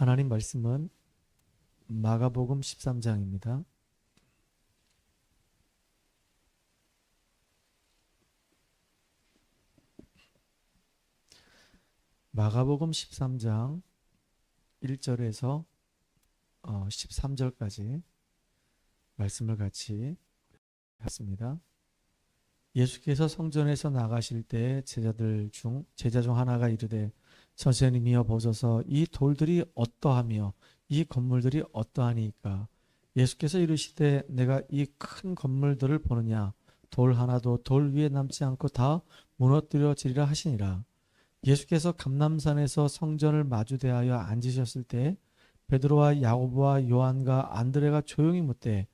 하나님 말씀은 마가복음 13장입니다. 마가복음 13장 1절에서 13절까지 말씀을 같이 했습니다. 예수께서 성전에서 나가실 때 제자 중 하나가 이르되 선생님이여 보소서 이 돌들이 어떠하며 이 건물들이 어떠하니까. 예수께서 이르시되 내가 이 큰 건물들을 보느냐. 돌 하나도 돌 위에 남지 않고 다 무너뜨려지리라 하시니라. 예수께서 감람산에서 성전을 마주대하여 앉으셨을 때 베드로와 야고보와 요한과 안드레가 조용히 묻되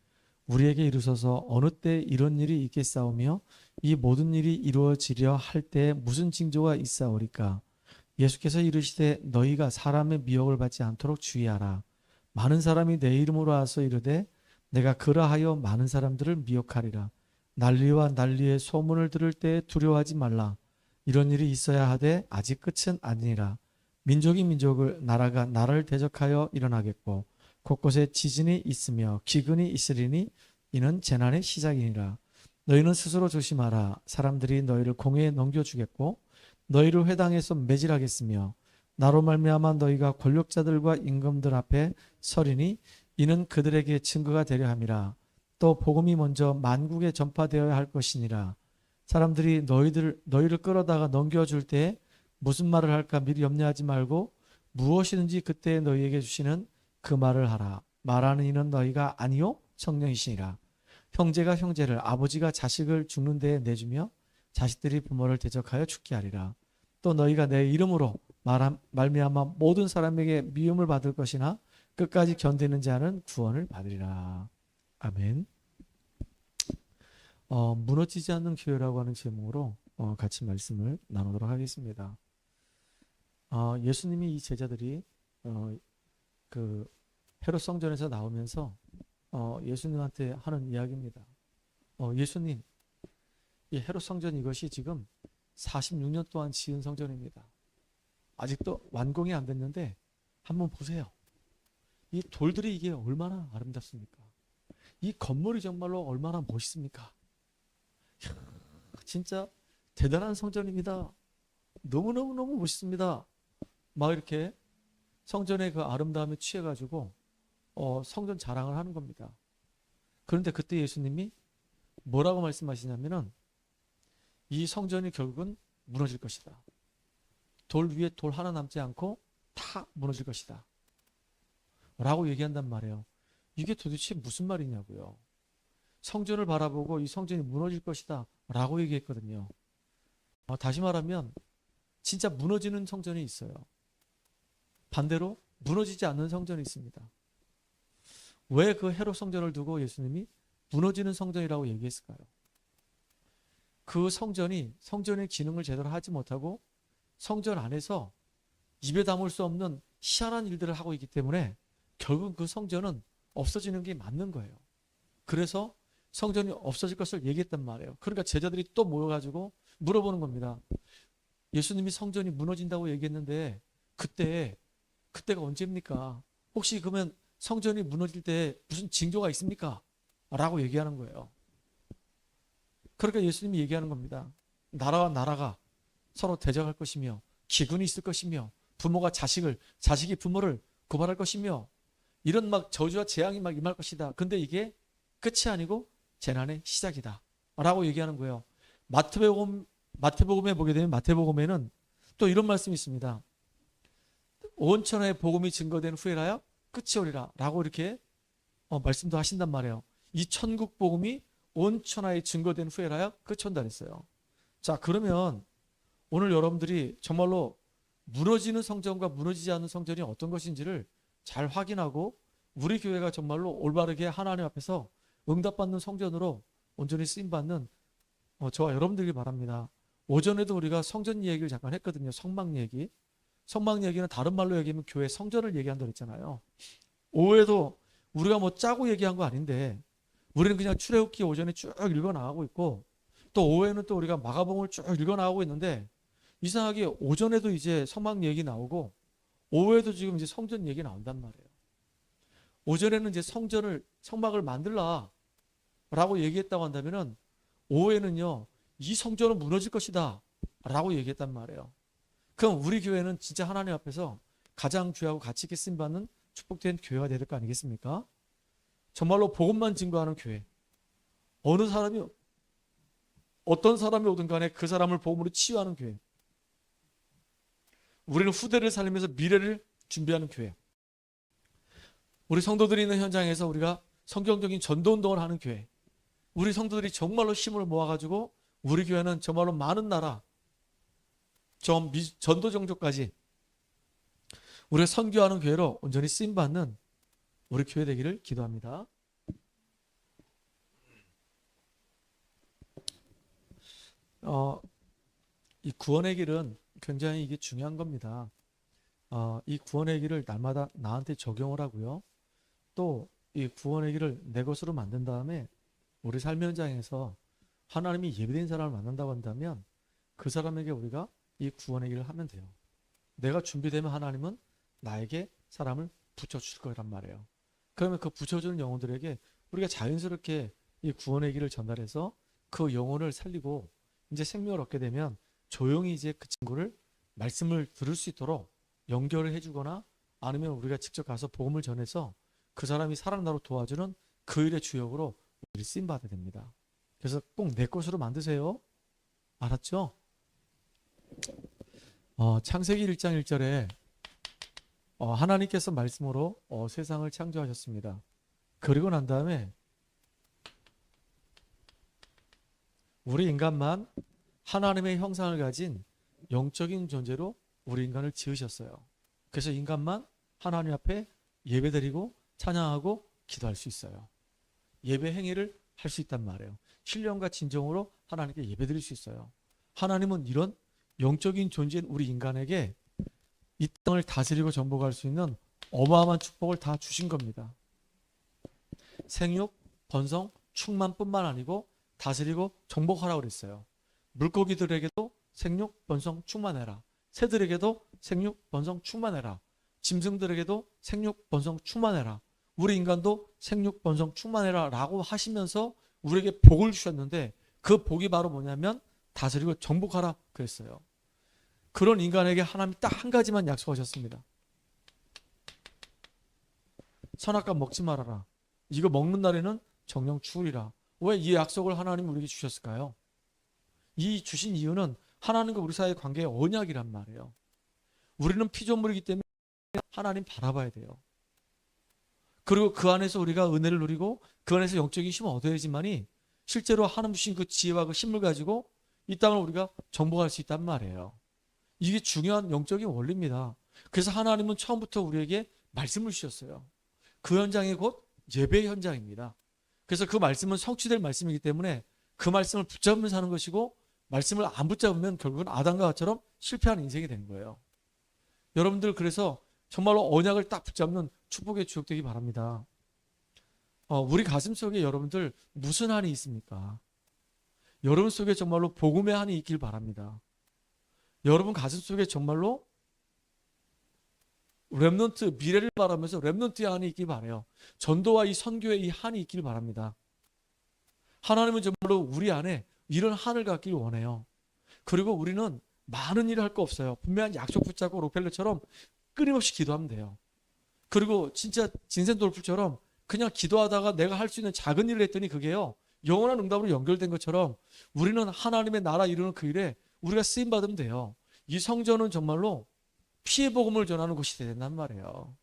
우리에게 이르소서 어느 때 이런 일이 있겠사오며 이 모든 일이 이루어지려 할 때 무슨 징조가 있사오리까. 예수께서 이르시되 너희가 사람의 미혹을 받지 않도록 주의하라. 많은 사람이 내 이름으로 와서 이르되 내가 그러하여 많은 사람들을 미혹하리라. 난리와 난리의 소문을 들을 때 두려워하지 말라. 이런 일이 있어야 하되 아직 끝은 아니니라. 민족이 민족을 나라가 나라를 대적하여 일어나겠고 곳곳에 지진이 있으며 기근이 있으리니 이는 재난의 시작이니라. 너희는 스스로 조심하라. 사람들이 너희를 공회에 넘겨주겠고 너희를 회당에서 매질하겠으며 나로 말미암아 너희가 권력자들과 임금들 앞에 서리니 이는 그들에게 증거가 되려 함이라. 또 복음이 먼저 만국에 전파되어야 할 것이니라. 사람들이 너희를 끌어다가 넘겨줄 때 무슨 말을 할까 미리 염려하지 말고 무엇이든지 그때 너희에게 주시는 그 말을 하라. 말하는 이는 너희가 아니요 성령이시니라. 형제가 형제를 아버지가 자식을 죽는 데에 내주며 자식들이 부모를 대적하여 죽게 하리라. 또 너희가 내 이름으로 말미암아 모든 사람에게 미움을 받을 것이나 끝까지 견디는 자는 구원을 받으리라. 아멘. 무너지지 않는 교회라고 하는 제목으로 같이 말씀을 나누도록 하겠습니다. 예수님이 이 제자들이 그 헤롯 성전에서 나오면서 예수님한테 하는 이야기입니다. 예수님, 이 헤롯 성전 이것이 지금 46년 동안 지은 성전입니다. 아직도 완공이 안 됐는데 한번 보세요. 이 돌들이 이게 얼마나 아름답습니까? 이 건물이 정말로 얼마나 멋있습니까? 진짜 대단한 성전입니다. 너무너무 멋있습니다. 막 이렇게 성전의 그 아름다움에 취해가지고 성전 자랑을 하는 겁니다. 그런데 그때 예수님이 뭐라고 말씀하시냐면은 이 성전이 결국은 무너질 것이다. 돌 위에 돌 하나 남지 않고 다 무너질 것이다. 라고 얘기한단 말이에요. 이게 도대체 무슨 말이냐고요. 성전을 바라보고 이 성전이 무너질 것이다 라고 얘기했거든요. 다시 말하면 진짜 무너지는 성전이 있어요. 반대로 무너지지 않는 성전이 있습니다. 왜 그 헤롯 성전을 두고 예수님이 무너지는 성전이라고 얘기했을까요? 그 성전이 성전의 기능을 제대로 하지 못하고 성전 안에서 입에 담을 수 없는 희한한 일들을 하고 있기 때문에 결국 그 성전은 없어지는 게 맞는 거예요. 그래서 성전이 없어질 것을 얘기했단 말이에요. 그러니까 제자들이 또 모여가지고 물어보는 겁니다. 예수님이 성전이 무너진다고 얘기했는데 그때가 언제입니까? 혹시 그러면 성전이 무너질 때 무슨 징조가 있습니까? 라고 얘기하는 거예요. 그러니까 예수님이 얘기하는 겁니다. 나라와 나라가 서로 대적할 것이며 기근이 있을 것이며 부모가 자식이 부모를 고발할 것이며 이런 막 저주와 재앙이 막 임할 것이다. 근데 이게 끝이 아니고 재난의 시작이다 라고 얘기하는 거예요. 마태복음에 보게 되면 마태복음에는 또 이런 말씀이 있습니다. 온 천하의 복음이 증거된 후에라야 끝이 오리라 라고 이렇게 말씀도 하신단 말이에요. 이 천국 복음이 온 천하에 증거된 후에라야 끝이 온다 그랬어요. 자, 그러면 오늘 여러분들이 정말로 무너지는 성전과 무너지지 않는 성전이 어떤 것인지를 잘 확인하고 우리 교회가 정말로 올바르게 하나님 앞에서 응답받는 성전으로 온전히 쓰임받는 저와 여러분들이 바랍니다. 오전에도 우리가 성전 얘기를 잠깐 했거든요. 성막 얘기. 성막 얘기는 다른 말로 얘기하면 교회 성전을 얘기한다고 했잖아요. 오후에도 우리가 뭐 짜고 얘기한 거 아닌데 우리는 그냥 출애굽기 오전에 쭉 읽어나가고 있고 또 오후에는 또 우리가 마가복음을 쭉 읽어나가고 있는데 이상하게 오전에도 이제 성막 얘기 나오고 오후에도 지금 이제 성전 얘기 나온단 말이에요. 오전에는 이제 성막을 만들라 라고 얘기했다고 한다면은 오후에는요, 이 성전은 무너질 것이다 라고 얘기했단 말이에요. 그럼 우리 교회는 진짜 하나님 앞에서 가장 귀하고 가치 있게 쓰임받는 축복된 교회가 될 거 아니겠습니까? 정말로 복음만 증거하는 교회. 어느 사람이 어떤 사람이 오든 간에 그 사람을 복음으로 치유하는 교회. 우리는 후대를 살리면서 미래를 준비하는 교회. 우리 성도들이 있는 현장에서 우리가 성경적인 전도운동을 하는 교회. 우리 성도들이 정말로 힘을 모아가지고 우리 교회는 정말로 많은 나라, 전도 정조까지 우리가 선교하는 교회로 온전히 쓰임받는 우리 교회 되기를 기도합니다. 이 구원의 길은 굉장히 이게 중요한 겁니다. 이 구원의 길을 날마다 나한테 적용을 하고요. 또 이 구원의 길을 내 것으로 만든 다음에 우리 삶 현장에서 하나님이 예비된 사람을 만난다고 한다면 그 사람에게 우리가 이 구원의 길을 하면 돼요. 내가 준비되면 하나님은 나에게 사람을 붙여줄 거란 말이에요. 그러면 그 붙여주는 영혼들에게 우리가 자연스럽게 이 구원의 길을 전달해서 그 영혼을 살리고 이제 생명을 얻게 되면 조용히 이제 그 친구를 말씀을 들을 수 있도록 연결을 해주거나 아니면 우리가 직접 가서 복음을 전해서 그 사람이 살아나도록 도와주는 그 일의 주역으로 우리 쓰임받아야 됩니다. 그래서 꼭 내 것으로 만드세요. 알았죠? 창세기 1장 1절에 하나님께서 말씀으로 세상을 창조하셨습니다. 그리고 난 다음에 우리 인간만 하나님의 형상을 가진 영적인 존재로 우리 인간을 지으셨어요. 그래서 인간만 하나님 앞에 예배드리고 찬양하고 기도할 수 있어요. 예배 행위를 할 수 있단 말이에요. 신령과 진정으로 하나님께 예배드릴 수 있어요. 하나님은 이런 영적인 존재인 우리 인간에게 이 땅을 다스리고 정복할 수 있는 어마어마한 축복을 다 주신 겁니다. 생육, 번성, 충만뿐만 아니고 다스리고 정복하라고 그랬어요. 물고기들에게도 생육, 번성, 충만해라. 새들에게도 생육, 번성, 충만해라. 짐승들에게도 생육, 번성, 충만해라. 우리 인간도 생육, 번성, 충만해라 라고 하시면서 우리에게 복을 주셨는데 그 복이 바로 뭐냐면 다스리고 정복하라 그랬어요. 그런 인간에게 하나님이 딱 한 가지만 약속하셨습니다. 선악과 먹지 말아라. 이거 먹는 날에는 정령 죽으리라. 왜 이 약속을 하나님이 우리에게 주셨을까요? 이 주신 이유는 하나님과 우리 사이의 관계의 언약이란 말이에요. 우리는 피조물이기 때문에 하나님 바라봐야 돼요. 그리고 그 안에서 우리가 은혜를 누리고 그 안에서 영적인 힘을 얻어야지만이 실제로 하나님 주신 그 지혜와 그 힘을 가지고 이 땅을 우리가 정복할 수 있단 말이에요. 이게 중요한 영적인 원리입니다. 그래서 하나님은 처음부터 우리에게 말씀을 주셨어요. 그 현장이 곧 예배 현장입니다. 그래서 그 말씀은 성취될 말씀이기 때문에 그 말씀을 붙잡으면 사는 것이고 말씀을 안 붙잡으면 결국은 아담과 하와처럼 실패하는 인생이 되는 거예요. 여러분들 그래서 정말로 언약을 딱 붙잡는 축복의 주역 되기 바랍니다. 우리 가슴 속에 여러분들 무슨 한이 있습니까? 여러분 속에 정말로 복음의 한이 있길 바랍니다. 여러분 가슴 속에 정말로 렘넌트, 미래를 바라면서 렘넌트의 한이 있길 바라요. 전도와 이 선교의 이 한이 있길 바랍니다. 하나님은 정말로 우리 안에 이런 한을 갖길 원해요. 그리고 우리는 많은 일을 할 거 없어요. 분명한 약속 붙잡고 록펠러처럼 끊임없이 기도하면 돼요. 그리고 진짜 진센돌풀처럼 그냥 기도하다가 내가 할 수 있는 작은 일을 했더니 그게요 영원한 응답으로 연결된 것처럼 우리는 하나님의 나라 이루는 그 일에 우리가 쓰임받으면 돼요. 이 성전은 정말로 피의 복음을 전하는 곳이 된단 말이에요.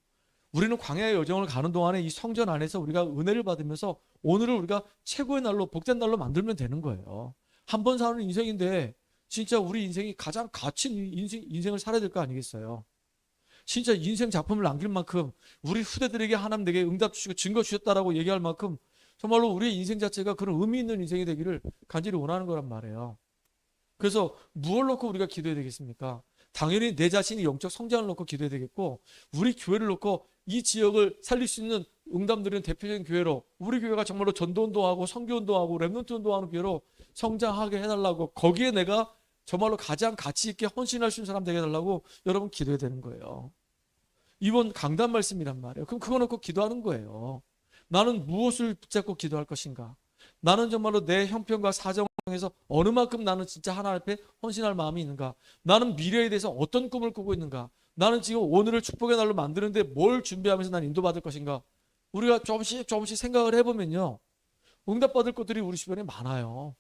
우리는 광야의 여정을 가는 동안에 이 성전 안에서 우리가 은혜를 받으면서 오늘을 우리가 최고의 날로 복된 날로 만들면 되는 거예요. 한 번 사는 인생인데 진짜 우리 인생이 가장 가치 있는 인생을 살아야 될 거 아니겠어요. 진짜 인생 작품을 남길 만큼 우리 후대들에게 하나님 내게 응답 주시고 증거 주셨다라고 얘기할 만큼 정말로 우리의 인생 자체가 그런 의미 있는 인생이 되기를 간절히 원하는 거란 말이에요. 그래서 무엇을 놓고 우리가 기도해야 되겠습니까? 당연히 내 자신이 영적 성장을 놓고 기도해야 되겠고 우리 교회를 놓고 이 지역을 살릴 수 있는 응답들은 대표적인 교회로 우리 교회가 정말로 전도운동하고 선교운동하고 렘넌트 운동하는 교회로 성장하게 해달라고 거기에 내가 정말로 가장 가치 있게 헌신할 수 있는 사람 되게 해달라고 여러분 기도해야 되는 거예요. 이번 강단 말씀이란 말이에요. 그럼 그거 놓고 기도하는 거예요. 나는 무엇을 붙잡고 기도할 것인가? 나는 정말로 내 형편과 사정을 통해서 어느 만큼 나는 진짜 하나님 앞에 헌신할 마음이 있는가? 나는 미래에 대해서 어떤 꿈을 꾸고 있는가? 나는 지금 오늘을 축복의 날로 만드는데 뭘 준비하면서 난 인도받을 것인가? 우리가 조금씩 생각을 해보면요, 응답받을 것들이 우리 주변에 많아요.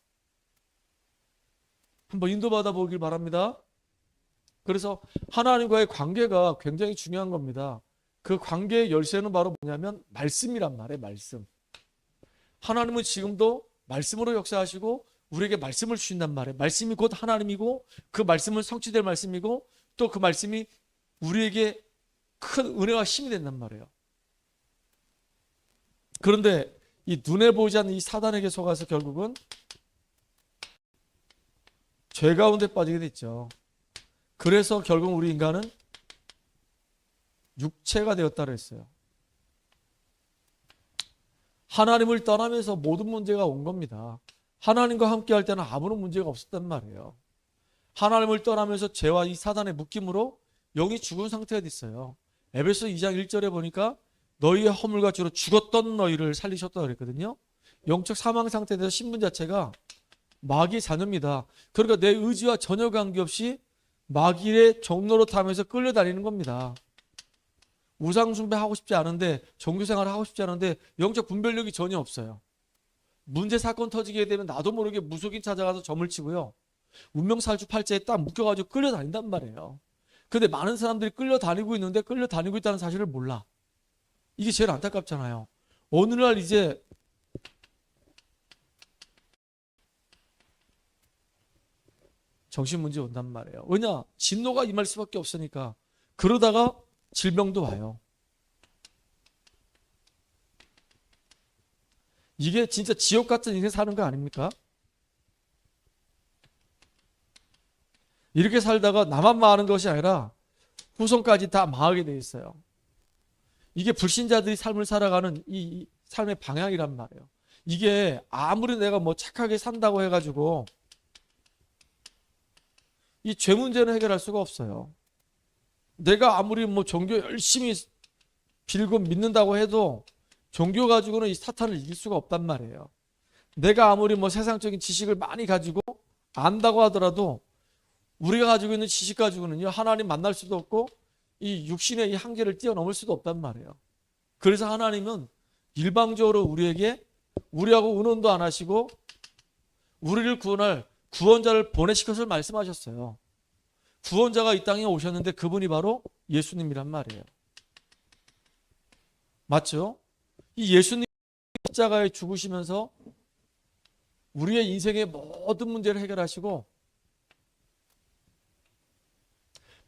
한번 인도받아 보길 바랍니다. 그래서 하나님과의 관계가 굉장히 중요한 겁니다. 그 관계의 열쇠는 바로 뭐냐면 말씀이란 말이에요. 말씀. 하나님은 지금도 말씀으로 역사하시고 우리에게 말씀을 주신단 말이에요. 말씀이 곧 하나님이고 그 말씀은 성취될 말씀이고 또 그 말씀이 우리에게 큰 은혜와 힘이 된단 말이에요. 그런데 이 눈에 보이지 않는 이 사단에게 속아서 결국은 죄 가운데 빠지게 됐죠. 그래서 결국 우리 인간은 육체가 되었다고 했어요. 하나님을 떠나면서 모든 문제가 온 겁니다. 하나님과 함께 할 때는 아무런 문제가 없었단 말이에요. 하나님을 떠나면서 죄와 이 사단의 묶임으로 영이 죽은 상태가 됐어요. 에베소 2장 1절에 보니까 너희의 허물과 죄로 죽었던 너희를 살리셨다고 그랬거든요. 영적 사망 상태에 대해서 신분 자체가 마귀의 자녀입니다. 그러니까 내 의지와 전혀 관계없이 마귀의 종로로 타면서 끌려다니는 겁니다. 우상숭배 하고 싶지 않은데, 종교생활을 하고 싶지 않은데 영적 분별력이 전혀 없어요. 문제 사건 터지게 되면 나도 모르게 무속인 찾아가서 점을 치고요, 운명살주 팔자에 딱 묶여가지고 끌려다닌단 말이에요. 근데 많은 사람들이 끌려다니고 있는데 끌려다니고 있다는 사실을 몰라. 이게 제일 안타깝잖아요. 어느 날 이제 정신문제 온단 말이에요. 왜냐? 진노가 임할 수밖에 없으니까. 그러다가 질병도 와요. 이게 진짜 지옥 같은 인생 사는 거 아닙니까? 이렇게 살다가 나만 망하는 것이 아니라 후손까지 다 망하게 돼 있어요. 이게 불신자들이 삶을 살아가는 이 삶의 방향이란 말이에요. 이게 아무리 내가 뭐 착하게 산다고 해가지고 이 죄 문제는 해결할 수가 없어요. 내가 아무리 뭐 종교 열심히 빌고 믿는다고 해도 종교 가지고는 이 사탄을 이길 수가 없단 말이에요. 내가 아무리 뭐 세상적인 지식을 많이 가지고 안다고 하더라도 우리가 가지고 있는 지식 가지고는요, 하나님 만날 수도 없고 이 육신의 이 한계를 뛰어넘을 수도 없단 말이에요. 그래서 하나님은 일방적으로 우리하고 의논도 안 하시고 우리를 구원할 구원자를 보내실 것을 말씀하셨어요. 구원자가 이 땅에 오셨는데 그분이 바로 예수님이란 말이에요. 맞죠? 이 예수님 십자가에 죽으시면서 우리의 인생의 모든 문제를 해결하시고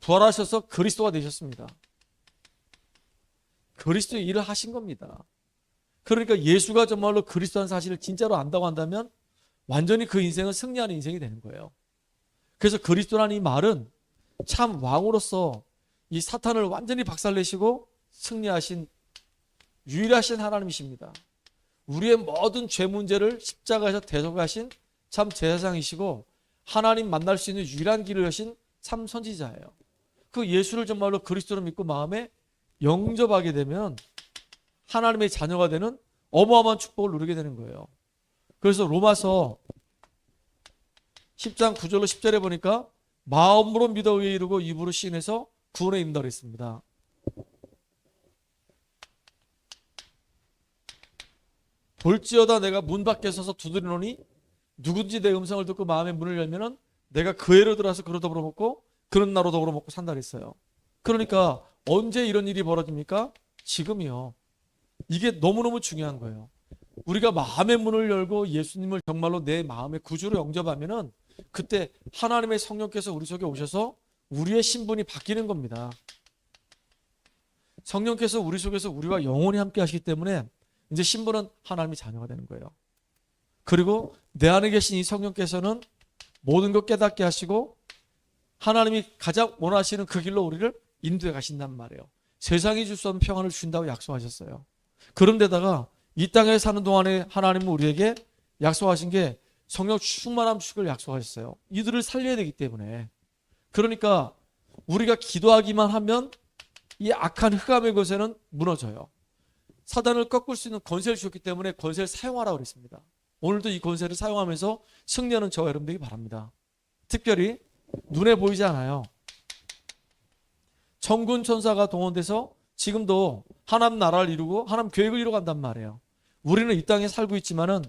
부활하셔서 그리스도가 되셨습니다. 그리스도의 일을 하신 겁니다. 그러니까 예수가 정말로 그리스도라는 사실을 진짜로 안다고 한다면 완전히 그 인생은 승리하는 인생이 되는 거예요. 그래서 그리스도라는 이 말은 참 왕으로서 이 사탄을 완전히 박살내시고 승리하신 유일하신 하나님이십니다. 우리의 모든 죄 문제를 십자가에서 대속하신 참 제사장이시고 하나님 만날 수 있는 유일한 길을 여신 참 선지자예요. 그 예수를 정말로 그리스도로 믿고 마음에 영접하게 되면 하나님의 자녀가 되는 어마어마한 축복을 누리게 되는 거예요. 그래서 로마서 10장 9절로 10절에 보니까 마음으로 믿어 의에 이르고 입으로 시인해서 구원에 이른다고 했습니다. 볼지어다 내가 문 밖에 서서 두드리노니 누군지 내 음성을 듣고 마음의 문을 열면은 내가 그애로 들어와서 그로 더불어 먹고 그런 나로 더불어 먹고 산다 그랬어요. 그러니까 언제 이런 일이 벌어집니까? 지금이요. 이게 너무너무 중요한 거예요. 우리가 마음의 문을 열고 예수님을 정말로 내 마음의 구주로 영접하면은 그때 하나님의 성령께서 우리 속에 오셔서 우리의 신분이 바뀌는 겁니다. 성령께서 우리 속에서 우리와 영원히 함께 하시기 때문에 이제 신분은 하나님의 자녀가 되는 거예요. 그리고 내 안에 계신 이 성령께서는 모든 것 깨닫게 하시고 하나님이 가장 원하시는 그 길로 우리를 인도해 가신단 말이에요. 세상이 줄 수 없는 평안을 주신다고 약속하셨어요. 그런데다가 이 땅에 사는 동안에 하나님은 우리에게 약속하신 게 성령 충만함 주실 걸 약속하셨어요. 이들을 살려야 되기 때문에. 그러니까 우리가 기도하기만 하면 이 악한 흑암의 것에는 무너져요. 사단을 꺾을 수 있는 권세를 주셨기 때문에 권세를 사용하라고 그랬습니다. 오늘도 이 권세를 사용하면서 승리하는 저와 여러분 되기 바랍니다. 특별히 눈에 보이지 않아요. 천군 천사가 동원돼서 지금도 하나님 나라를 이루고 하나님 계획을 이루어간단 말이에요. 우리는 이 땅에 살고 있지만은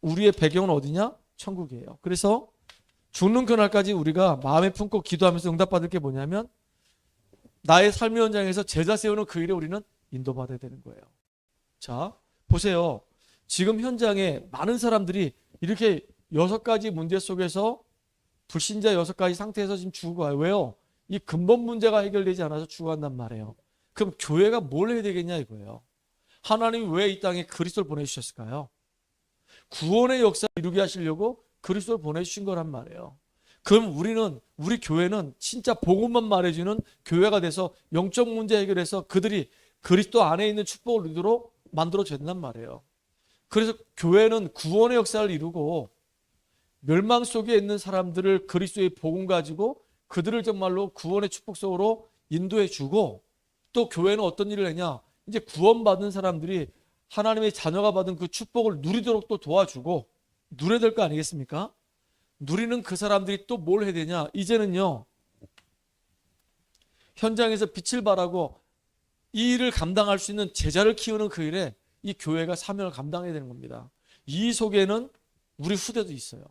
우리의 배경은 어디냐? 천국이에요. 그래서 죽는 그날까지 우리가 마음에 품고 기도하면서 응답받을 게 뭐냐면 나의 삶의 현장에서 제자 세우는 그 일에 우리는 인도받아야 되는 거예요. 자, 보세요. 지금 현장에 많은 사람들이 이렇게 6가지 문제 속에서 불신자 6가지 상태에서 지금 죽어가요. 왜요? 이 근본 문제가 해결되지 않아서 죽어간단 말이에요. 그럼 교회가 뭘 해야 되겠냐 이거예요. 하나님이 왜 이 땅에 그리스도를 보내주셨을까요? 구원의 역사를 이루게 하시려고 그리스도를 보내주신 거란 말이에요. 그럼 우리 교회는 진짜 복음만 말해주는 교회가 돼서 영적 문제 해결해서 그들이 그리스도 안에 있는 축복을 누리도록 만들어진단 말이에요. 그래서 교회는 구원의 역사를 이루고 멸망 속에 있는 사람들을 그리스도의 복음 가지고 그들을 정말로 구원의 축복 속으로 인도해 주고, 또 교회는 어떤 일을 했냐, 이제 구원받은 사람들이 하나님의 자녀가 받은 그 축복을 누리도록 또 도와주고 누려야 될 거 아니겠습니까? 누리는 그 사람들이 또 뭘 해야 되냐, 이제는요 현장에서 빛을 발하고 이 일을 감당할 수 있는 제자를 키우는 그 일에 이 교회가 사명을 감당해야 되는 겁니다. 이 속에는 우리 후대도 있어요.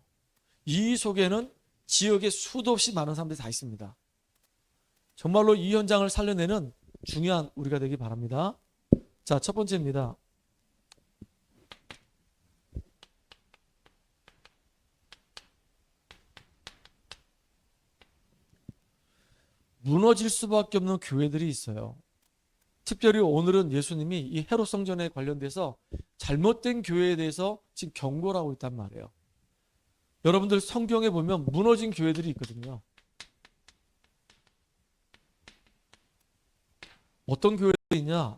이 속에는 지역에 수도 없이 많은 사람들이 다 있습니다. 정말로 이 현장을 살려내는 중요한 우리가 되기 바랍니다. 자, 첫 번째입니다. 무너질 수밖에 없는 교회들이 있어요. 특별히 오늘은 예수님이 이 헤롯 성전에 관련돼서 잘못된 교회에 대해서 지금 경고를 하고 있단 말이에요. 여러분들 성경에 보면 무너진 교회들이 있거든요. 어떤 교회들이 있냐?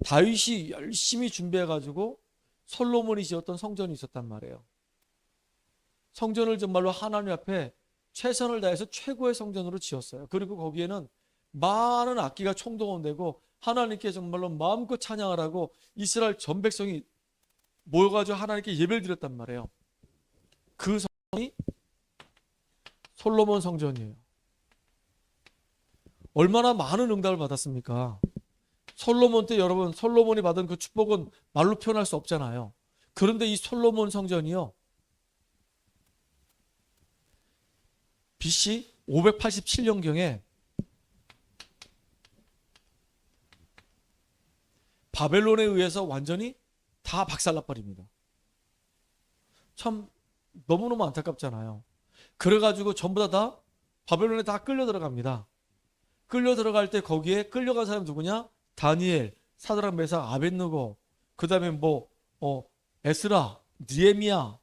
다윗이 열심히 준비해가지고 솔로몬이 지었던 성전이 있었단 말이에요. 성전을 정말로 하나님 앞에 최선을 다해서 최고의 성전으로 지었어요. 그리고 거기에는 많은 악기가 총동원되고 하나님께 정말로 마음껏 찬양을 하고 이스라엘 전 백성이 모여가지고 하나님께 예배를 드렸단 말이에요. 그 성전이 솔로몬 성전이에요. 얼마나 많은 응답을 받았습니까? 솔로몬 때 여러분, 솔로몬이 받은 그 축복은 말로 표현할 수 없잖아요. 그런데 이 솔로몬 성전이요, BC 587년경에 바벨론에 의해서 완전히 다 박살나버립니다. 참 너무너무 안타깝잖아요. 그래가지고 전부 다 바벨론에 다 끌려 들어갑니다. 끌려 들어갈 때 거기에 끌려간 사람이 누구냐? 다니엘, 사드락, 메삭, 아벳느고, 그 다음에 에스라, 느헤미야,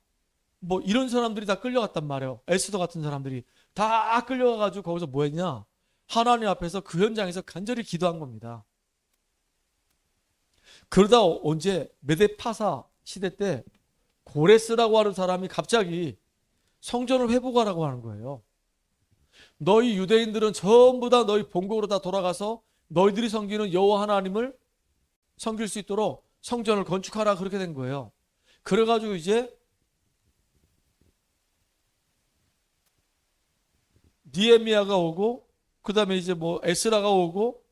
이런 사람들이 다 끌려갔단 말이에요. 에스더 같은 사람들이 다 끌려가가지고 거기서 뭐 했냐? 하나님 앞에서 그 현장에서 간절히 기도한 겁니다. 그러다 언제 메데파사 시대 때 고레스라고 하는 사람이 갑자기 성전을 회복하라고 하는 거예요. 너희 유대인들은 전부 다 너희 본국으로 다 돌아가서 너희들이 섬기는 여호와 하나님을 섬길 수 있도록 성전을 건축하라, 그렇게 된 거예요. 그래가지고 이제 느헤미야가 오고, 그 다음에 이제 에스라가 오고,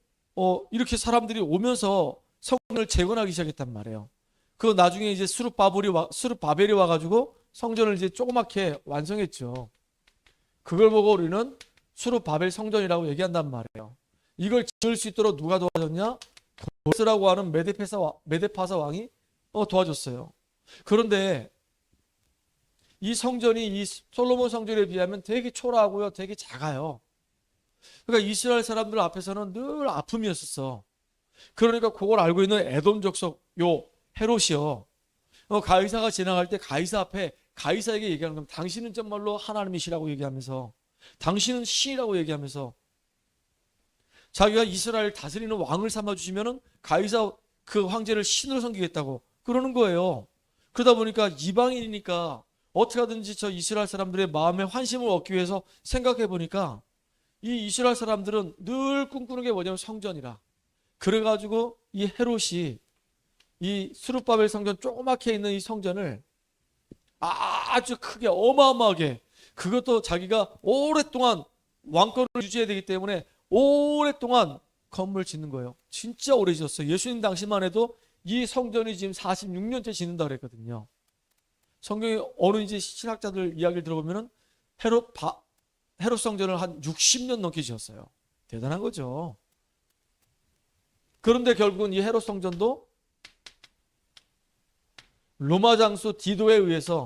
이렇게 사람들이 오면서 성전을 재건하기 시작했단 말이에요. 그 나중에 이제 스룹바벨이 와가지고 성전을 이제 조그맣게 완성했죠. 그걸 보고 우리는 스룹바벨 성전이라고 얘기한단 말이에요. 이걸 지을 수 있도록 누가 도와줬냐? 고레스라고 하는 메데파사 왕이 도와줬어요. 그런데 이 성전이 이 솔로몬 성전에 비하면 되게 초라하고요, 되게 작아요. 그러니까 이스라엘 사람들 앞에서는 늘 아픔이었었어. 그러니까 그걸 알고 있는 에돔 족속 요 헤롯이요, 가이사가 지나갈 때 가이사 앞에 가이사에게 얘기하는 겁니다. 당신은 정말로 하나님이시라고 얘기하면서, 당신은 신이라고 얘기하면서 자기가 이스라엘 다스리는 왕을 삼아주시면은 가이사 그 황제를 신으로 섬기겠다고 그러는 거예요. 그러다 보니까 이방인이니까 어떻게 하든지 저 이스라엘 사람들의 마음에 환심을 얻기 위해서 생각해 보니까 이 이스라엘 사람들은 늘 꿈꾸는 게 뭐냐면 성전이라. 그래가지고 이 헤롯이 이 스룹바벨 성전 조그맣게 있는 이 성전을 아주 크게 어마어마하게, 그것도 자기가 오랫동안 왕권을 유지해야 되기 때문에 오랫동안 건물 짓는 거예요. 진짜 오래 지었어요. 예수님 당시만 해도 이 성전이 지금 46년째 짓는다 그랬거든요. 성경에 어느 이제 신학자들 이야기를 들어보면은 헤롯 성전을 한 60년 넘게 지었어요. 대단한 거죠. 그런데 결국은 이 헤롯 성전도 로마 장수 디도에 의해서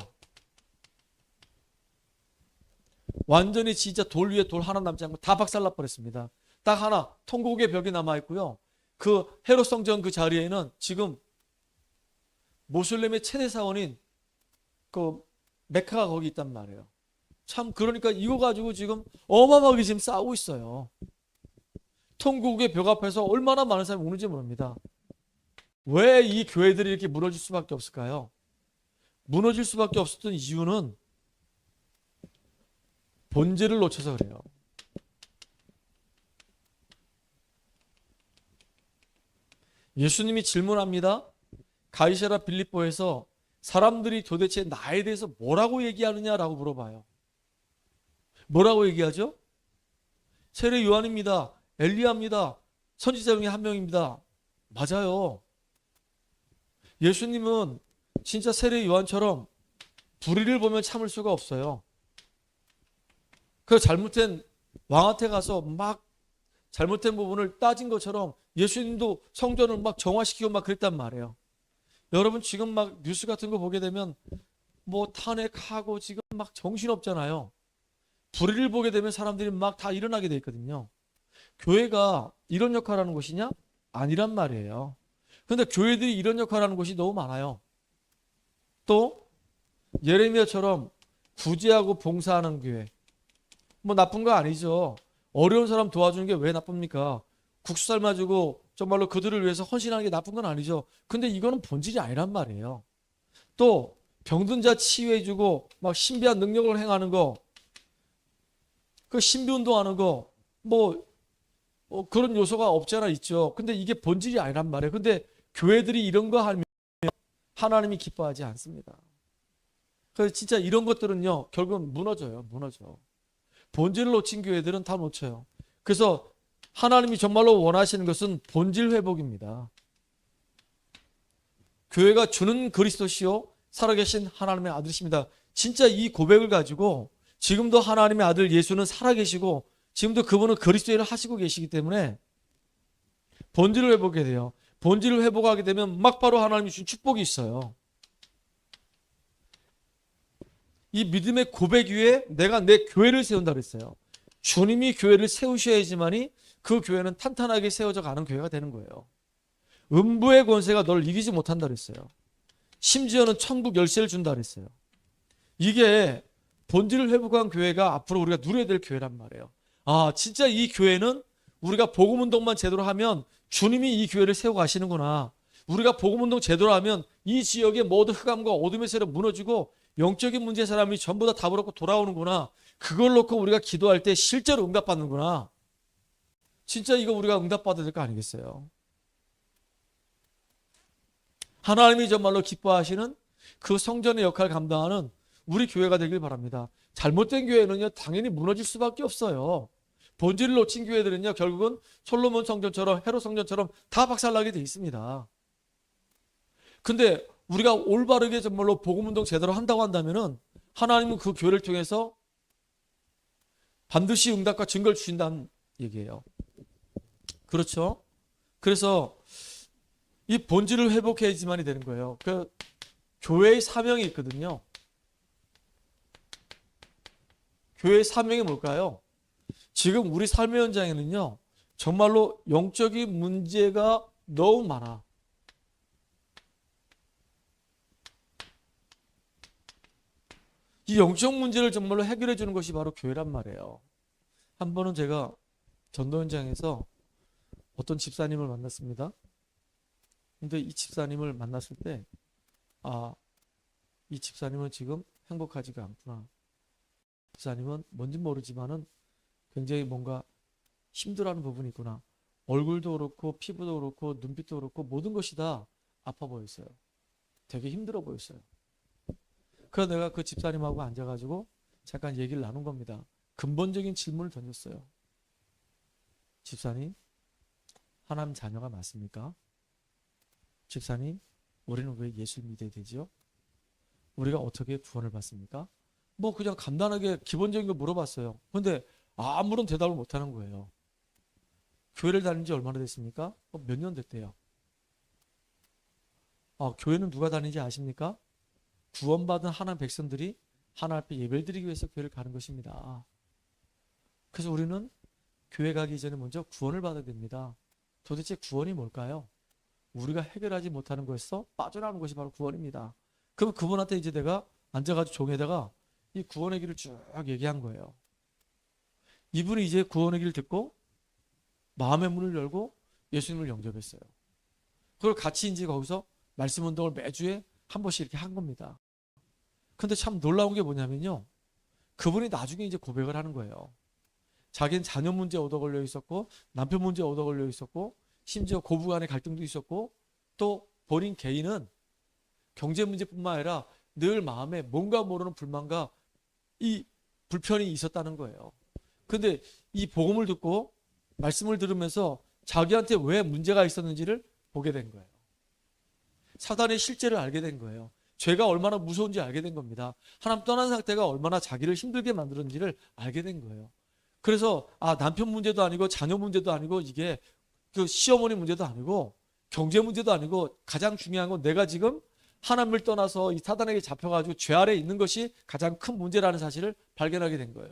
완전히 진짜 돌 위에 돌 하나 남지 않고 다 박살나 버렸습니다. 딱 하나 통곡의 벽이 남아 있고요. 그 헤롯 성전 그 자리에는 지금 모슬렘의 최대 사원인 그 메카가 거기 있단 말이에요. 참, 그러니까 이거 가지고 지금 어마어마하게 지금 싸우고 있어요. 통곡의 벽 앞에서 얼마나 많은 사람이 오는지 모릅니다. 왜 이 교회들이 이렇게 무너질 수밖에 없을까요? 무너질 수밖에 없었던 이유는 본질을 놓쳐서 그래요. 예수님이 질문합니다. 가이사랴 빌립보에서 사람들이 도대체 나에 대해서 뭐라고 얘기하느냐라고 물어봐요. 뭐라고 얘기하죠? 세례 요한입니다. 엘리야입니다. 선지자 중에 한 명입니다. 맞아요. 예수님은 진짜 세례 요한처럼 불의를 보면 참을 수가 없어요. 그 잘못된 왕한테 가서 막 잘못된 부분을 따진 것처럼 예수님도 성전을 막 정화시키고 막 그랬단 말이에요. 여러분 지금 막 뉴스 같은 거 보게 되면 뭐 탄핵하고 지금 막 정신없잖아요. 불의를 보게 되면 사람들이 막 다 일어나게 돼 있거든요. 교회가 이런 역할을 하는 곳이냐? 아니란 말이에요. 그런데 교회들이 이런 역할을 하는 곳이 너무 많아요. 또 예레미야처럼 구제하고 봉사하는 교회, 뭐 나쁜 거 아니죠. 어려운 사람 도와주는 게 왜 나쁩니까? 국수 삶아주고 정말로 그들을 위해서 헌신하는 게 나쁜 건 아니죠. 근데 이거는 본질이 아니란 말이에요. 또 병든 자 치유해주고 막 신비한 능력을 행하는 거, 그 신비운동하는 거, 뭐 그런 요소가 없잖아 있죠. 근데 이게 본질이 아니란 말이에요. 근데 교회들이 이런 거 하면 하나님이 기뻐하지 않습니다. 그래서 진짜 이런 것들은요 결국은 무너져요. 무너져. 본질을 놓친 교회들은 다 놓쳐요. 그래서 하나님이 정말로 원하시는 것은 본질 회복입니다. 교회가 주는 그리스도시요 살아계신 하나님의 아들이십니다. 진짜 이 고백을 가지고 지금도 하나님의 아들 예수는 살아계시고 지금도 그분은 그리스도 일을 하시고 계시기 때문에 본질을 회복해야 돼요. 본질을 회복하게 되면 막바로 하나님이 주신 축복이 있어요. 이 믿음의 고백 위에 내가 내 교회를 세운다 그랬어요. 주님이 교회를 세우셔야지만이 그 교회는 탄탄하게 세워져 가는 교회가 되는 거예요. 음부의 권세가 널 이기지 못한다 그랬어요. 심지어는 천국 열쇠를 준다 그랬어요. 이게 본질을 회복한 교회가 앞으로 우리가 누려야 될 교회란 말이에요. 아, 진짜 이 교회는 우리가 복음운동만 제대로 하면 주님이 이 교회를 세워가시는구나. 우리가 복음운동 제대로 하면 이 지역의 모든 흑암과 어둠의 세력 무너지고 영적인 문제 사람이 전부 다 답을 얻고 돌아오는구나. 그걸 놓고 우리가 기도할 때 실제로 응답받는구나. 진짜 이거 우리가 응답받아야 될 거 아니겠어요? 하나님이 정말로 기뻐하시는 그 성전의 역할을 감당하는 우리 교회가 되길 바랍니다. 잘못된 교회는요 당연히 무너질 수밖에 없어요. 본질을 놓친 교회들은요 결국은 솔로몬 성전처럼 헤롯 성전처럼 다 박살나게 돼 있습니다. 근데 우리가 올바르게 정말로 복음운동 제대로 한다고 한다면은 하나님은 그 교회를 통해서 반드시 응답과 증거를 주신다는 얘기예요. 그렇죠? 그래서 이 본질을 회복해야지만이 되는 거예요. 그 교회의 사명이 있거든요. 교회의 사명이 뭘까요? 지금 우리 삶의 현장에는요 정말로 영적인 문제가 너무 많아. 이 영적 문제를 정말로 해결해 주는 것이 바로 교회란 말이에요. 한 번은 제가 전도 현장에서 어떤 집사님을 만났습니다. 근데 이 집사님을 만났을 때 아, 이 집사님은 지금 행복하지가 않구나. 집사님은 뭔지 모르지만은 굉장히 뭔가 힘들어하는 부분이 있구나. 얼굴도 그렇고 피부도 그렇고 눈빛도 그렇고 모든 것이 다 아파 보였어요. 되게 힘들어 보였어요. 그래서 내가 그 집사님하고 앉아가지고 잠깐 얘기를 나눈 겁니다. 근본적인 질문을 던졌어요. 집사님, 하나님 자녀가 맞습니까? 집사님, 우리는 왜 예수를 믿어야 되지요? 우리가 어떻게 구원을 받습니까? 뭐 그냥 간단하게 기본적인 거 물어봤어요. 근데 아무런 대답을 못하는 거예요. 교회를 다닌 지 얼마나 됐습니까? 몇 년 됐대요. 교회는 누가 다니는지 아십니까? 구원받은 하나님 백성들이 하나님 앞에 예배를 드리기 위해서 교회를 가는 것입니다. 그래서 우리는 교회 가기 전에 먼저 구원을 받아야 됩니다. 도대체 구원이 뭘까요? 우리가 해결하지 못하는 것에서 빠져나오는 것이 바로 구원입니다. 그럼 그분한테 이제 내가 앉아가지고 종에다가 이 구원의 길을 쭉 얘기한 거예요. 이분이 이제 구원의 길을 듣고 마음의 문을 열고 예수님을 영접했어요. 그걸 같이 이제 거기서 말씀 운동을 매주에 한 번씩 이렇게 한 겁니다. 근데 참 놀라운 게 뭐냐면요. 그분이 나중에 이제 고백을 하는 거예요. 자기는 자녀 문제에 얻어 걸려 있었고, 남편 문제에 얻어 걸려 있었고, 심지어 고부 간의 갈등도 있었고, 또 본인 개인은 경제 문제뿐만 아니라 늘 마음에 뭔가 모르는 불만과 이 불편이 있었다는 거예요. 근데 이 복음을 듣고 말씀을 들으면서 자기한테 왜 문제가 있었는지를 보게 된 거예요. 사단의 실제를 알게 된 거예요. 죄가 얼마나 무서운지 알게 된 겁니다. 하나님 떠난 상태가 얼마나 자기를 힘들게 만들었는지를 알게 된 거예요. 그래서 남편 문제도 아니고 자녀 문제도 아니고 이게 그 시어머니 문제도 아니고 경제 문제도 아니고 가장 중요한 건 내가 지금 하나님을 떠나서 이 사단에게 잡혀가지고 죄 아래 있는 것이 가장 큰 문제라는 사실을 발견하게 된 거예요.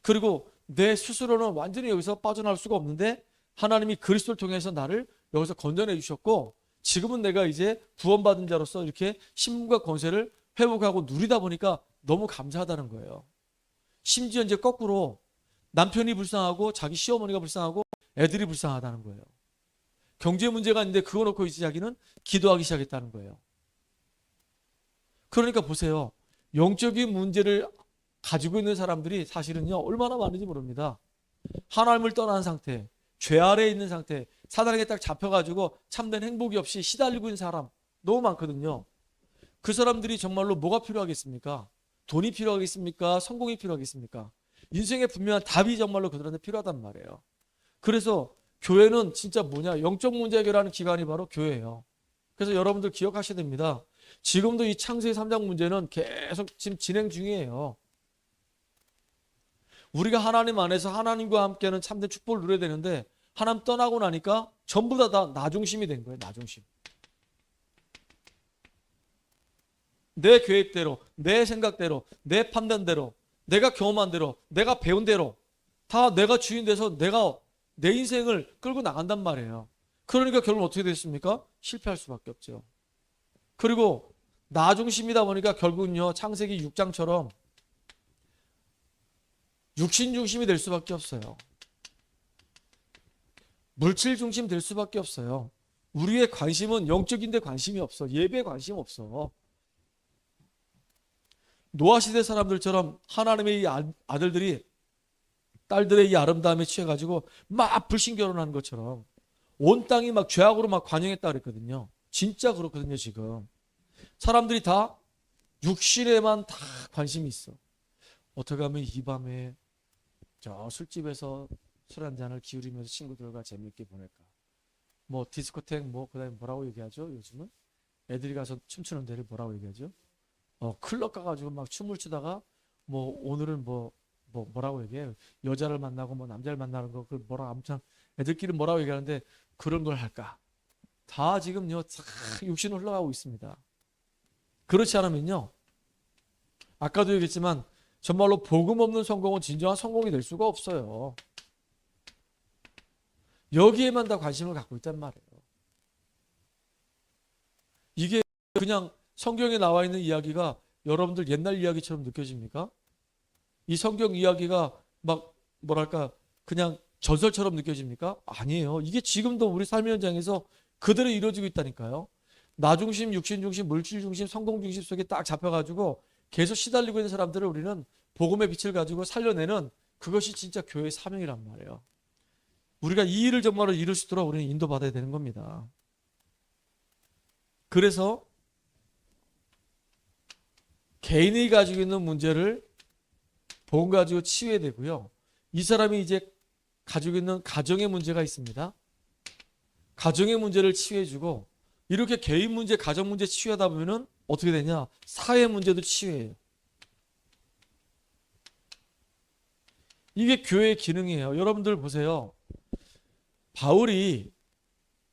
그리고 내 스스로는 완전히 여기서 빠져나올 수가 없는데 하나님이 그리스도를 통해서 나를 여기서 건져내 주셨고 지금은 내가 이제 구원받은 자로서 이렇게 신분과 권세를 회복하고 누리다 보니까 너무 감사하다는 거예요. 심지어 이제 거꾸로 남편이 불쌍하고 자기 시어머니가 불쌍하고 애들이 불쌍하다는 거예요. 경제 문제가 있는데 그거 놓고 이제 자기는 기도하기 시작했다는 거예요. 그러니까 보세요. 영적인 문제를 가지고 있는 사람들이 사실은요 얼마나 많은지 모릅니다. 하나님을 떠난 상태, 죄 아래에 있는 상태, 사단에게 딱 잡혀가지고 참된 행복이 없이 시달리고 있는 사람 너무 많거든요. 그 사람들이 정말로 뭐가 필요하겠습니까? 돈이 필요하겠습니까? 성공이 필요하겠습니까? 인생의 분명한 답이 정말로 그들한테 필요하단 말이에요. 그래서 교회는 진짜 뭐냐? 영적 문제 해결하는 기관이 바로 교회예요. 그래서 여러분들 기억하셔야 됩니다. 지금도 이 창세기 3장 문제는 계속 지금 진행 중이에요. 우리가 하나님 안에서 하나님과 함께하는 참된 축복을 누려야 되는데 하나님 떠나고 나니까 전부 다 나 중심이 된 거예요. 나 중심. 내 계획대로, 내 생각대로, 내 판단대로, 내가 경험한 대로, 내가 배운 대로 다 내가 주인 돼서 내가 내 인생을 끌고 나간단 말이에요. 그러니까 결국은 어떻게 됐습니까? 실패할 수밖에 없죠. 그리고 나 중심이다 보니까 결국은요 창세기 6장처럼 육신 중심이 될 수밖에 없어요. 물질 중심 될 수밖에 없어요. 우리의 관심은 영적인데 관심이 없어. 예배에 관심 없어. 노아 시대 사람들처럼 하나님의 이 아들들이 딸들의 이 아름다움에 취해가지고 막 불신 결혼하는 것처럼 온 땅이 막 죄악으로 막 관영했다 그랬거든요. 진짜 그렇거든요. 지금 사람들이 다 육신에만 다 관심이 있어. 어떻게 하면 이 밤에 저 술집에서 술 한 잔을 기울이면서 친구들과 재밌게 보낼까. 뭐 디스코텍 뭐 그다음에 뭐라고 얘기하죠? 요즘은 애들이 가서 춤추는 데를 뭐라고 얘기하죠? 클럽 가가지고 막 춤을 추다가 뭐 오늘은 뭐라고 얘기해요? 여자를 만나고 뭐 남자를 만나는 거 그 뭐라 아무튼 애들끼리 뭐라고 얘기하는데 그런 걸 할까? 다 지금요 다 육신으로 흘러가고 있습니다. 그렇지 않으면요 아까도 얘기했지만 정말로 복음 없는 성공은 진정한 성공이 될 수가 없어요. 여기에만 다 관심을 갖고 있단 말이에요. 이게 그냥 성경에 나와 있는 이야기가 여러분들 옛날 이야기처럼 느껴집니까? 이 성경 이야기가 막 뭐랄까 그냥 전설처럼 느껴집니까? 아니에요. 이게 지금도 우리 삶의 현장에서 그대로 이루어지고 있다니까요. 나 중심, 육신 중심, 물질 중심, 성공 중심 속에 딱 잡혀가지고 계속 시달리고 있는 사람들을 우리는 복음의 빛을 가지고 살려내는 그것이 진짜 교회의 사명이란 말이에요. 우리가 이 일을 정말로 이룰 수 있도록 우리는 인도받아야 되는 겁니다. 그래서 개인이 가지고 있는 문제를 복음 가지고 치유해야 되고요. 이 사람이 이제 가지고 있는 가정의 문제가 있습니다. 가정의 문제를 치유해주고, 이렇게 개인 문제, 가정 문제 치유하다 보면은 어떻게 되냐? 사회 문제도 치유해요. 이게 교회의 기능이에요. 여러분들 보세요. 바울이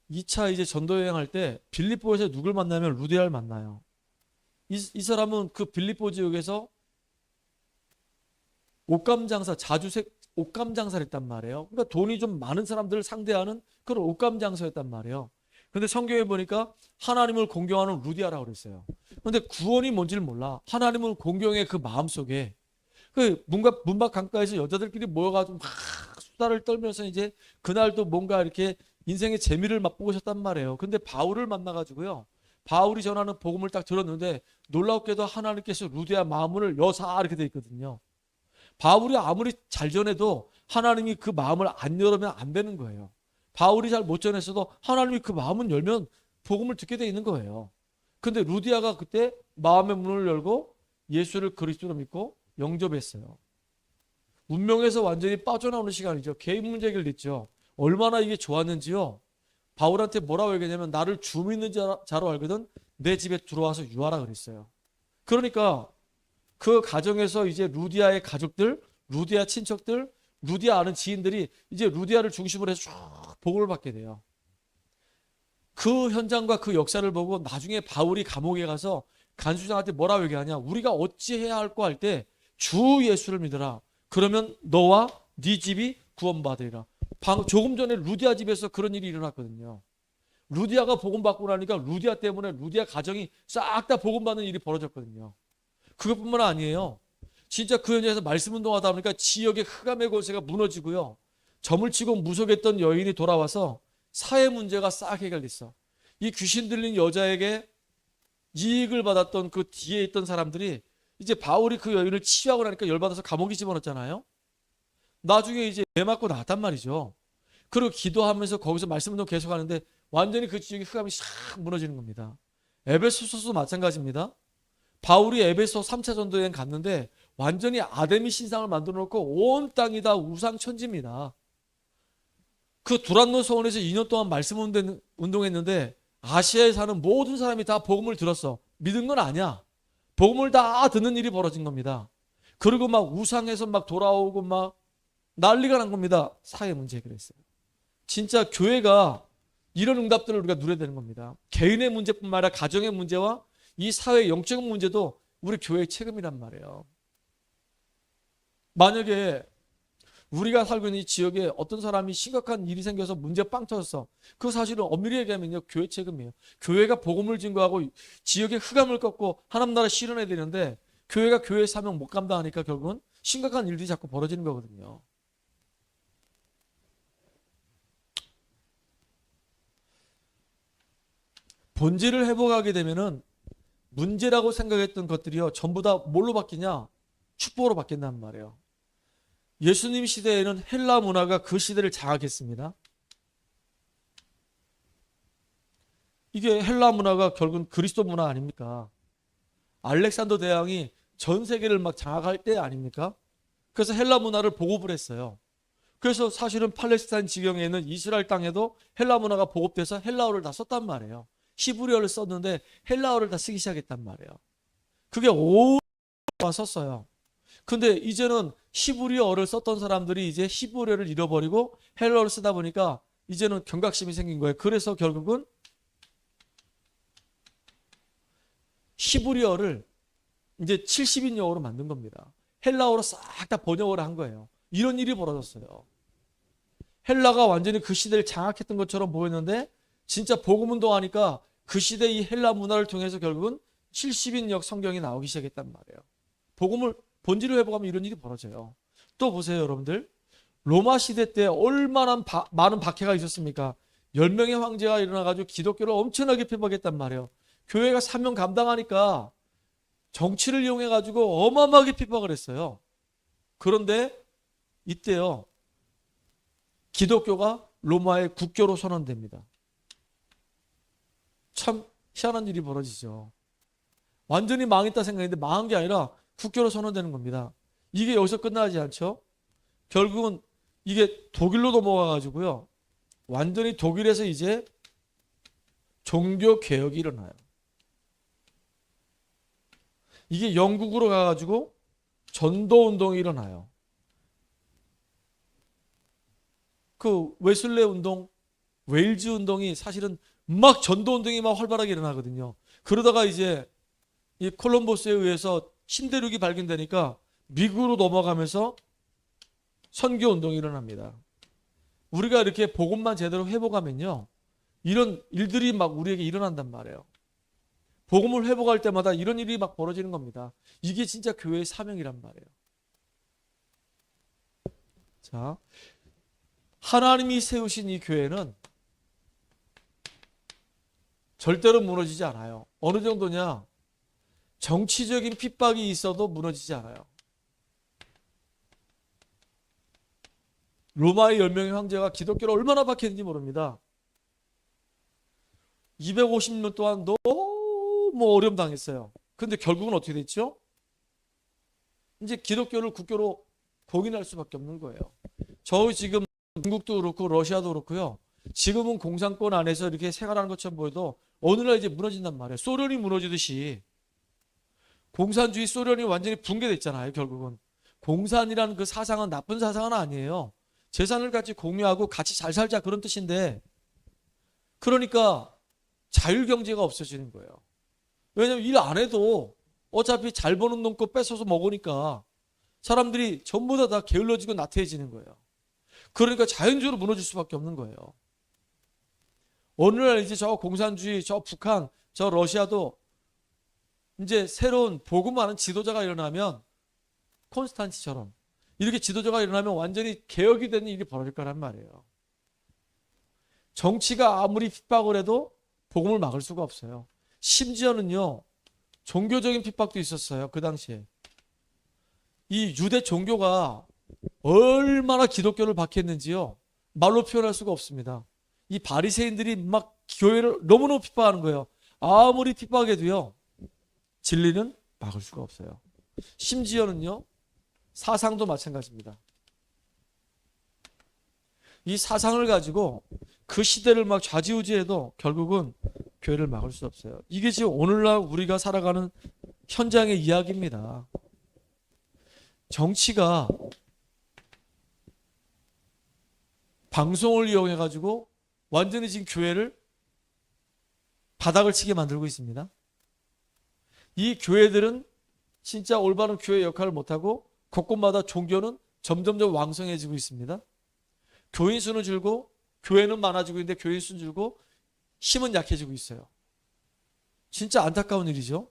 2차 이제 전도 여행할 때 빌립보에서 누굴 만나면 루디아를 만나요. 이 사람은 그 빌립보 지역에서 옷감 장사, 옷감 장사를 했단 말이에요. 그러니까 돈이 좀 많은 사람들을 상대하는 그런 옷감 장사였단 말이에요. 근데 성경에 보니까 하나님을 공경하는 루디아라고 그랬어요. 근데 구원이 뭔지를 몰라. 하나님을 공경의 그 마음속에 그 문밖 강가에서 여자들끼리 모여가지고 막 수다를 떨면서 이제 그날도 뭔가 이렇게 인생의 재미를 맛보고 싶단 말이에요. 근데 바울을 만나가지고요. 바울이 전하는 복음을 딱 들었는데 놀랍게도 하나님께서 루디아 마음을 여사 이렇게 돼 있거든요. 바울이 아무리 잘 전해도 하나님이 그 마음을 안 열으면 안 되는 거예요. 바울이 잘 못 전했어도 하나님이 그 마음을 열면 복음을 듣게 돼 있는 거예요. 근데 루디아가 그때 마음의 문을 열고 예수를 그리스도로 믿고 영접했어요. 운명에서 완전히 빠져나오는 시간이죠. 개인 문제 해결됐죠. 얼마나 이게 좋았는지요. 바울한테 뭐라고 얘기하냐면 나를 주 믿는 자로 알거든 내 집에 들어와서 유하라 그랬어요. 그러니까 그 가정에서 이제 루디아의 가족들, 루디아 친척들, 루디아 아는 지인들이 이제 루디아를 중심으로 해서 쭉 복음을 받게 돼요. 그 현장과 그 역사를 보고 나중에 바울이 감옥에 가서 간수장한테 뭐라고 얘기하냐. 우리가 어찌해야 할까 할 때 주 예수를 믿어라. 그러면 너와 네 집이 구원받으리라. 조금 전에 루디아 집에서 그런 일이 일어났거든요. 루디아가 복음 받고 나니까 루디아 때문에 루디아 가정이 싹 다 복음 받는 일이 벌어졌거든요. 그것뿐만 아니에요. 진짜 그 현장에서 말씀 운동하다 보니까 지역의 흑암의 권세가 무너지고요. 점을 치고 무속했던 여인이 돌아와서 사회 문제가 싹 해결됐어. 이 귀신 들린 여자에게 이익을 받았던 그 뒤에 있던 사람들이 이제 바울이 그 여인을 치유하고 나니까 열받아서 감옥에 집어넣었잖아요. 나중에 이제 애 맞고 나왔단 말이죠. 그리고 기도하면서 거기서 말씀 운동 계속하는데 완전히 그 지역의 흑암이 싹 무너지는 겁니다. 에베소서도 마찬가지입니다. 바울이 에베소 3차 전도여행 갔는데 완전히 아데미 신상을 만들어 놓고 온 땅이 다 우상 천지입니다. 그 두란노 서원에서 2년 동안 말씀 운동했는데 아시아에 사는 모든 사람이 다 복음을 들었어. 믿은 건 아니야. 복음을 다 듣는 일이 벌어진 겁니다. 그리고 막 우상에서 막 돌아오고 막 난리가 난 겁니다. 사회 문제 해결했어요. 진짜 교회가 이런 응답들을 우리가 누려야 되는 겁니다. 개인의 문제뿐만 아니라 가정의 문제와 이 사회 영적인 문제도 우리 교회의 책임이란 말이에요. 만약에 우리가 살고 있는 이 지역에 어떤 사람이 심각한 일이 생겨서 문제가 빵 터졌어. 그 사실은 엄밀히 얘기하면요. 교회 책임이에요. 교회가 복음을 증거하고 지역의 흑암을 꺾고 하나님 나라 실현해야 되는데 교회가 교회의 사명 못 감당하니까 결국은 심각한 일들이 자꾸 벌어지는 거거든요. 본질을 회복하게 되면은 문제라고 생각했던 것들이요. 전부 다 뭘로 바뀌냐? 축복으로 바뀐단 말이에요. 예수님 시대에는 헬라 문화가 그 시대를 장악했습니다. 이게 헬라 문화가 결국은 그리스도 문화 아닙니까? 알렉산더 대왕이 전 세계를 막 장악할 때 아닙니까? 그래서 헬라 문화를 보급을 했어요. 그래서 사실은 팔레스타인 지경에 있는 이스라엘 땅에도 헬라 문화가 보급돼서 헬라어를 다 썼단 말이에요. 히브리어를 썼는데 헬라어를 다 쓰기 시작했단 말이에요. 그게 오랜 썼어요. 근데 이제는 히브리어를 썼던 사람들이 이제 히브리어를 잃어버리고 헬라어를 쓰다 보니까 이제는 경각심이 생긴 거예요. 그래서 결국은 히브리어를 이제 70인용어로 만든 겁니다. 헬라어로 싹 다 번역을 한 거예요. 이런 일이 벌어졌어요. 헬라가 완전히 그 시대를 장악했던 것처럼 보였는데 진짜 복음운동 하니까 그 시대 이 헬라 문화를 통해서 결국은 70인역 성경이 나오기 시작했단 말이에요. 복음을 본질을 회복하면 이런 일이 벌어져요. 또 보세요, 여러분들. 로마 시대 때 얼마나 많은 박해가 있었습니까? 10명의 황제가 일어나가지고 기독교를 엄청나게 핍박했단 말이에요. 교회가 사명 감당하니까 정치를 이용해가지고 어마어마하게 핍박을 했어요. 그런데 이때요. 기독교가 로마의 국교로 선언됩니다. 참 희한한 일이 벌어지죠. 완전히 망했다 생각했는데 망한 게 아니라 국교로 선언되는 겁니다. 이게 여기서 끝나지 않죠. 결국은 이게 독일로 넘어가가지고요. 완전히 독일에서 이제 종교 개혁이 일어나요. 이게 영국으로 가가지고 전도 운동이 일어나요. 그 웨슬레 운동, 웨일즈 운동이 사실은 막 전도 운동이 막 활발하게 일어나거든요. 그러다가 이제 이 콜럼버스에 의해서 신대륙이 발견되니까 미국으로 넘어가면서 선교 운동이 일어납니다. 우리가 이렇게 복음만 제대로 회복하면요, 이런 일들이 막 우리에게 일어난단 말이에요. 복음을 회복할 때마다 이런 일이 막 벌어지는 겁니다. 이게 진짜 교회의 사명이란 말이에요. 자, 하나님이 세우신 이 교회는 절대로 무너지지 않아요. 어느 정도냐? 정치적인 핍박이 있어도 무너지지 않아요. 로마의 10명의 황제가 기독교를 얼마나 박했는지 모릅니다. 250년 동안 너무 어려움 당했어요. 그런데 결국은 어떻게 됐죠? 이제 기독교를 국교로 공인할 수밖에 없는 거예요. 저 지금 중국도 그렇고 러시아도 그렇고요. 지금은 공산권 안에서 이렇게 생활하는 것처럼 보여도 어느 날 이제 무너진단 말이에요. 소련이 무너지듯이 공산주의 소련이 완전히 붕괴됐잖아요. 결국은 공산이라는 그 사상은 나쁜 사상은 아니에요. 재산을 같이 공유하고 같이 잘 살자 그런 뜻인데, 그러니까 자율경제가 없어지는 거예요. 왜냐하면 일 안 해도 어차피 잘 버는 놈 거 뺏어서 먹으니까 사람들이 전부 다 게을러지고 나태해지는 거예요. 그러니까 자연적으로 무너질 수밖에 없는 거예요. 어느 날 이제 저 공산주의, 저 북한, 저 러시아도 이제 새로운 복음 많은 지도자가 일어나면, 콘스탄티처럼 이렇게 지도자가 일어나면 완전히 개혁이 되는 일이 벌어질 거란 말이에요. 정치가 아무리 핍박을 해도 복음을 막을 수가 없어요. 심지어는요, 종교적인 핍박도 있었어요. 그 당시에 이 유대 종교가 얼마나 기독교를 박했는지요, 말로 표현할 수가 없습니다. 이 바리새인들이 막 교회를 너무너무 핍박하는 거예요. 아무리 핍박해도요, 진리는 막을 수가 없어요. 심지어는요, 사상도 마찬가지입니다. 이 사상을 가지고 그 시대를 막 좌지우지해도 결국은 교회를 막을 수 없어요. 이게 지금 오늘날 우리가 살아가는 현장의 이야기입니다. 정치가 방송을 이용해 가지고 완전히 지금 교회를 바닥을 치게 만들고 있습니다. 이 교회들은 진짜 올바른 교회 역할을 못하고 곳곳마다 종교는 점점점 왕성해지고 있습니다. 교인 수는 줄고 교회는 많아지고 있는데 교인 수는 줄고 힘은 약해지고 있어요. 진짜 안타까운 일이죠.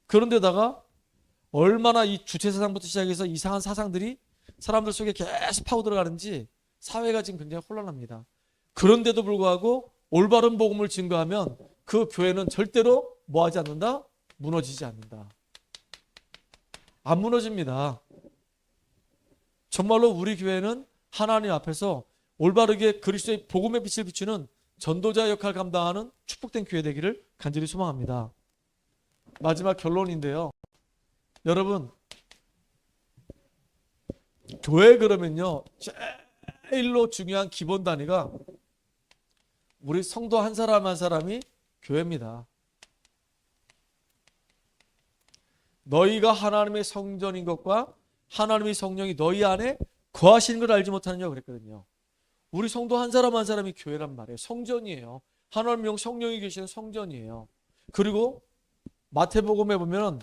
그런데다가 얼마나 이 주체사상부터 시작해서 이상한 사상들이 사람들 속에 계속 파고들어가는지 사회가 지금 굉장히 혼란합니다. 그런데도 불구하고 올바른 복음을 증거하면 그 교회는 절대로 뭐하지 않는다? 무너지지 않는다. 안 무너집니다. 정말로 우리 교회는 하나님 앞에서 올바르게 그리스도의 복음의 빛을 비추는 전도자 역할을 감당하는 축복된 교회 되기를 간절히 소망합니다. 마지막 결론인데요. 여러분, 교회 그러면요, 제일로 중요한 기본 단위가 우리 성도 한 사람 한 사람이 교회입니다. 너희가 하나님의 성전인 것과 하나님의 성령이 너희 안에 거하시는 걸 알지 못하느냐고 그랬거든요. 우리 성도 한 사람 한 사람이 교회란 말이에요. 성전이에요. 하나님의 성령이 계시는 성전이에요. 그리고 마태복음에 보면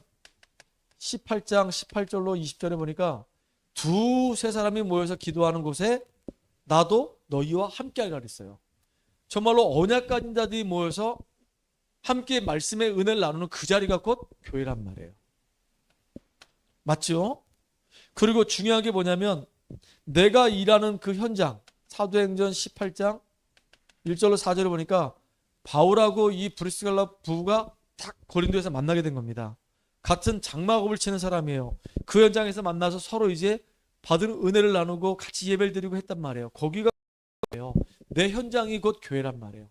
18장 18절로 20절에 보니까 두세 사람이 모여서 기도하는 곳에 나도 너희와 함께 하리라 그랬어요. 정말로 언약 가진 자들이 모여서 함께 말씀의 은혜를 나누는 그 자리가 곧 교회란 말이에요. 맞죠? 그리고 중요한 게 뭐냐면 내가 일하는 그 현장, 사도행전 18장 1절로 4절을 보니까 바울하고 이 브리스갈라 부부가 딱 고린도에서 만나게 된 겁니다. 같은 장막업을 치는 사람이에요. 그 현장에서 만나서 서로 이제 받은 은혜를 나누고 같이 예배를 드리고 했단 말이에요. 거기가 내 현장이 곧 교회란 말이에요.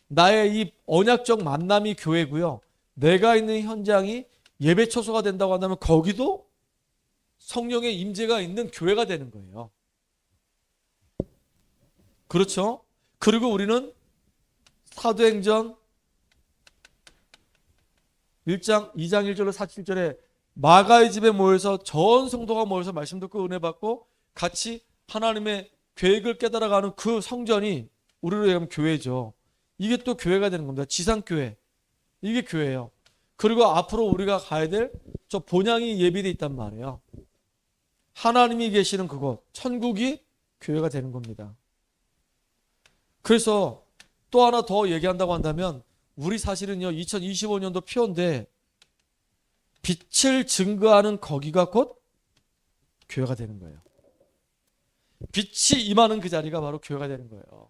나의 이 언약적 만남이 교회고요. 내가 있는 현장이 예배 처소가 된다고 한다면 거기도 성령의 임재가 있는 교회가 되는 거예요. 그렇죠? 그리고 우리는 사도행전 1장 2장 1절로 47절에 마가의 집에 모여서 전 성도가 모여서 말씀 듣고 은혜 받고 같이 하나님의 계획을 깨달아가는 그 성전이 우리로 얘기하면 교회죠. 이게 또 교회가 되는 겁니다. 지상교회. 이게 교회예요. 그리고 앞으로 우리가 가야 될 저 본향이 예비되어 있단 말이에요. 하나님이 계시는 그곳, 천국이 교회가 되는 겁니다. 그래서 또 하나 더 얘기한다고 한다면 우리 사실은요 2025년도 표인데 빛을 증거하는 거기가 곧 교회가 되는 거예요. 빛이 임하는 그 자리가 바로 교회가 되는 거예요.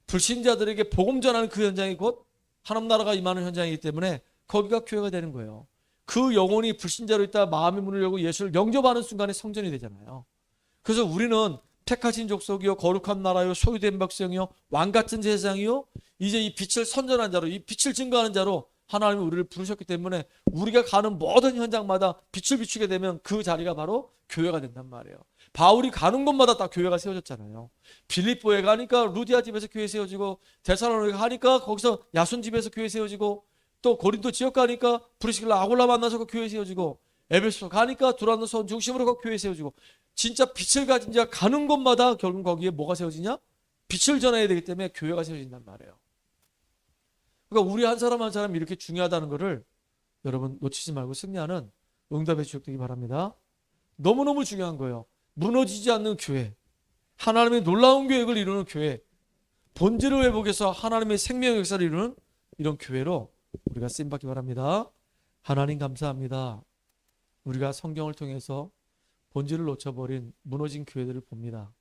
불신자들에게 복음 전하는 그 현장이 곧 하나님 나라가 임하는 현장이기 때문에 거기가 교회가 되는 거예요. 그 영혼이 불신자로 있다 마음의 문을 열고 예수를 영접하는 순간에 성전이 되잖아요. 그래서 우리는 택하신 족속이요 거룩한 나라요 소유된 백성이요 왕같은 제사장이요 이제 이 빛을 선전한 자로 이 빛을 증거하는 자로 하나님이 우리를 부르셨기 때문에 우리가 가는 모든 현장마다 빛을 비추게 되면 그 자리가 바로 교회가 된단 말이에요. 바울이 가는 곳마다 다 교회가 세워졌잖아요. 빌립보에 가니까 루디아 집에서 교회 세워지고 데살로니가 가니까 거기서 야손 집에서 교회 세워지고 또 고린도 지역 가니까 브리스길라 아굴라 만나서 교회 세워지고 에베소 가니까 두란노선 중심으로 교회 세워지고 진짜 빛을 가진 자가 가는 곳마다 결국 거기에 뭐가 세워지냐? 빛을 전해야 되기 때문에 교회가 세워진단 말이에요. 그러니까 우리 한 사람 한 사람이 이렇게 중요하다는 것을 여러분 놓치지 말고 승리하는 응답의 주역 되기 바랍니다. 너무너무 중요한 거예요. 무너지지 않는 교회, 하나님의 놀라운 계획을 이루는 교회, 본질을 회복해서 하나님의 생명의 역사를 이루는 이런 교회로 우리가 쓰임받기 바랍니다. 하나님 감사합니다. 우리가 성경을 통해서 본질을 놓쳐버린 무너진 교회들을 봅니다.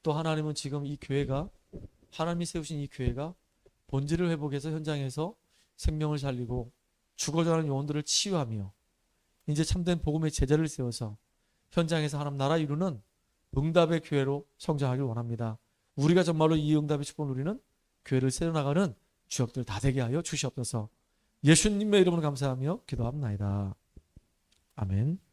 또 하나님은 지금 이 교회가 하나님이 세우신 이 교회가 본질을 회복해서 현장에서 생명을 살리고 죽어져 가는 영혼들을 치유하며 이제 참된 복음의 제자를 세워서 현장에서 하나님 나라 이루는 응답의 교회로 성장하길 원합니다. 우리가 정말로 이 응답의 축복을 누리는 교회를 세워나가는 주역들 다 되게 하여 주시옵소서. 예수님의 이름으로 감사하며 기도합나이다. 아멘.